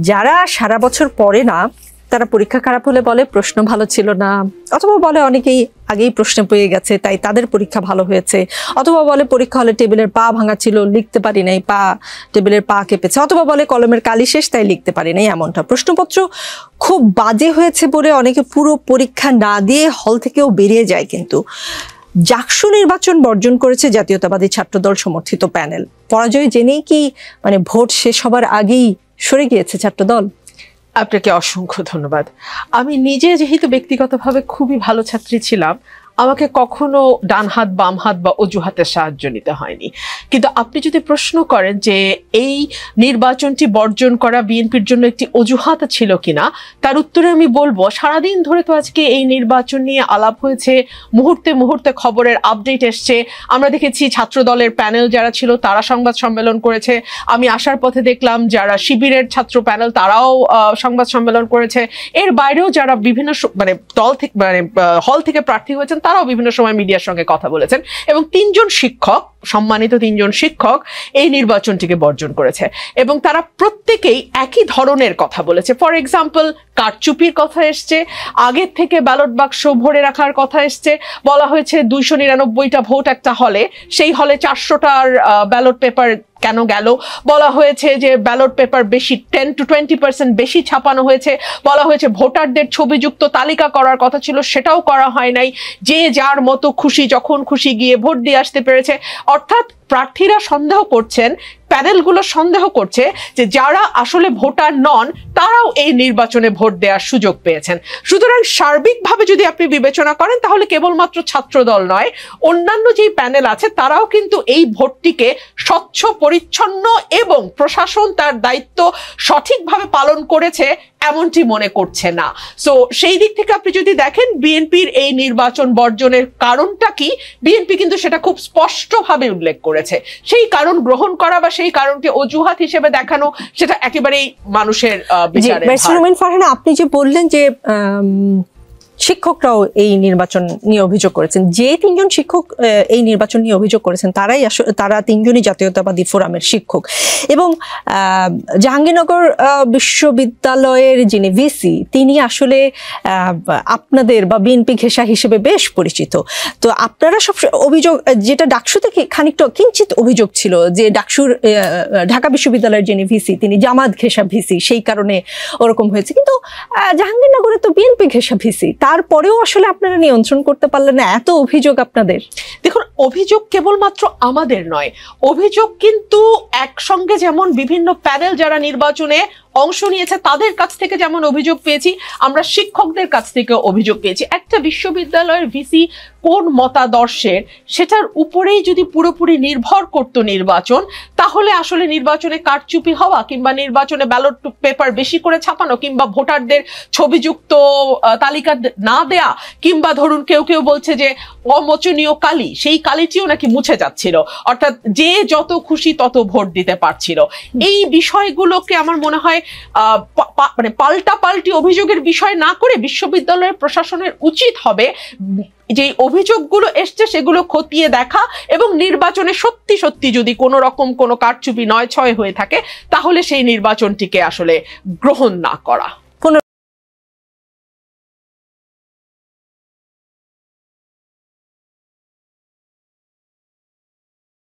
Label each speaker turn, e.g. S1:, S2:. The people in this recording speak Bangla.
S1: যারা সারা বছর পড়ে না তারা পরীক্ষা খারাপ হলে বলে প্রশ্ন ভালো ছিল না, অথবা বলে অনেকেই আগেই প্রশ্ন পেয়ে গেছে তাই তাদের পরীক্ষা ভালো হয়েছে, অথবা বলে পরীক্ষা হলে টেবিলের পা ভাঙা ছিল লিখতে পারি নাই, টেবিলের পা কেঁপেছে, অথবা বলে কলমের কালি শেষ তাই লিখতে পারি নাই। এমনটা প্রশ্নপত্র খুব বাজে হয়েছে বলে অনেকে পুরো পরীক্ষা না দিয়ে হল থেকেও বেরিয়ে যায়। কিন্তু জাকসু নির্বাচন বর্জন করেছে জাতীয়তাবাদী ছাত্রদল সমর্থিত প্যানেল। পরাজয় জেনেই কি মানে ভোট শেষ হবার আগেই সরে গিয়েছে ছাত্রদল?
S2: আপনাকে অসংখ্য ধন্যবাদ। আমি নিজে যেহেতু ব্যক্তিগতভাবে খুবই ভালো ছাত্রী ছিলাম, আমাকে কখনো ডান হাত বাম হাত বা অজুহাতের সাহায্য নিতে হয়নি। কিন্তু আপনি যদি প্রশ্ন করেন যে এই নির্বাচনটি বর্জন করা বিএনপির জন্য একটি অজুহাত ছিল কিনা, তার উত্তরে আমি বলবো সারাদিন ধরে তো আজকে এই নির্বাচন নিয়ে আলাপ হয়েছে, মুহূর্তে মুহূর্তে খবরের আপডেট এসছে। আমরা দেখেছি ছাত্র দলের প্যানেল যারা ছিল তারা সংবাদ সম্মেলন করেছে, আমি আসার পথে দেখলাম যারা শিবিরের ছাত্র প্যানেল তারাও সংবাদ সম্মেলন করেছে। এর বাইরেও যারা বিভিন্ন মানে দল থেকে মানে হল থেকে প্রার্থী হয়েছেন তারাও বিভিন্ন সময় মিডিয়ার সঙ্গে কথা বলেছেন, এবং সম্মানিত তিনজন শিক্ষক এই নির্বাচনটিকে বর্জন করেছে, এবং তারা প্রত্যেকেই একই ধরনের কথা বলেছে। ফর এক্সাম্পল, কারচুপির কথা এসছে, আগের থেকে ব্যালট বাক্স ভরে রাখার কথা এসছে, বলা হয়েছে 299টা ভোট একটা হলে, সেই হলে 400টার ব্যালট পেপার কেন গেল, বলা হয়েছে যে ব্যালট পেপার বেশি 10 to 20% বেশি ছাপানো হয়েছে, বলা হয়েছে ভোটারদের ছবিযুক্ত তালিকা করার কথা ছিল সেটাও করা হয় নাই, যে যার মতো খুশি যখন খুশি গিয়ে ভোট দিয়ে আসতে পেরেছে। অর্থাৎ প্রার্থীরা সন্দেহ করছেন, প্যানেলগুলো সন্দেহ করছে যে যারা আসলে ভোটার নন তারাও এই নির্বাচনে ভোট দেওয়ার সুযোগ পেয়েছেন। সুতরাং সার্বিকভাবে যদি আপনি বিবেচনা করেন তাহলে কেবলমাত্র ছাত্রদল নয়, অন্যান্য যেই প্যানেল আছে তারাও কিন্তু এই ভোটটিকে স্বচ্ছ পরিচ্ছন্ন এবং প্রশাসন তার দায়িত্ব সঠিকভাবে পালন করেছে এমনটি মনে করছে না। সো সেই দিক থেকে আপনি যদি দেখেন বিএনপির এই নির্বাচন বর্জনের কারণটা কি, বিএনপি কিন্তু সেটা খুব স্পষ্টভাবে উল্লেখ করেছে। সেই কারণ গ্রহণ করা বা সেই কারণকে অজুহাত হিসেবে দেখানো সেটা একেবারেই মানুষের বিচারের ভার।
S1: আপনি যে বললেন যে শিক্ষকরাও এই নির্বাচন নিয়ে অভিযোগ করেছেন, যে তিনজন শিক্ষক এই নির্বাচন নিয়ে অভিযোগ করেছেন তারা তিনজনই জাতীয়তাবাদী ফোরামের শিক্ষক, এবং জাহাঙ্গীরনগর বিশ্ববিদ্যালয়ের যিনি ভিসি তিনি আসলে আপনাদের বা বিএনপি ঘেঁষা হিসেবে বেশ পরিচিত। তো আপনারা সব অভিযোগ, যেটা ডাকসু থেকে খানিকটা কিঞ্চিত অভিযোগ ছিল যে ঢাকা বিশ্ববিদ্যালয়ের যিনি ভিসি তিনি জামাত ঘেঁষা ভিসি, সেই কারণে ওরকম হয়েছে। কিন্তু জাহাঙ্গীরনগরে তো বিএনপি ঘেঁষা ভিসি, তারপরেও আসলে আপনারা নিয়ন্ত্রণ করতে পারলেন না, এত অভিযোগ আপনাদের।
S2: দেখুন, অভিযোগ কেবলমাত্র আমাদের নয়, অভিযোগ কিন্তু একসঙ্গে যেমন বিভিন্ন প্যানেল যারা নির্বাচনে অংশ নিয়েছে তাদের কাছ থেকে যেমন অভিযোগ পেয়েছি, আমরা শিক্ষকদের কাছ থেকে অভিযোগ পেয়েছি। একটা বিশ্ববিদ্যালয়ের ভিসি কোন মতাদর্শের সেটার উপরেই যদি পুরোপুরি নির্ভর করত নির্বাচন, তাহলে আসলে নির্বাচনে কারচুপি হওয়া কিংবা নির্বাচনে ব্যালট পেপার বেশি করে ছাপানো কিংবা ভোটারদের ছবিযুক্ত তালিকা না দেয়া, কিংবা ধরুন কেউ কেউ বলছে যে অমোচনীয় কালি, সেই কালিটিও নাকি মুছে যাচ্ছিল, অর্থাৎ যে যত খুশি তত ভোট দিতে পারছিল। এই বিষয়গুলোকে আমার মনে হয় মানে পাল্টাপাল্টি অভিযোগের বিষয় না করে বিশ্ববিদ্যালয়ের প্রশাসনের উচিত হবে যে অভিযোগগুলো এসছে সেগুলো খতিয়ে দেখা, এবং নির্বাচনে সত্যি সত্যি যদি কোনো রকম কোনো কারচুপি 9-6 হয়ে থাকে তাহলে সেই নির্বাচনটিকে আসলে গ্রহণ না করা।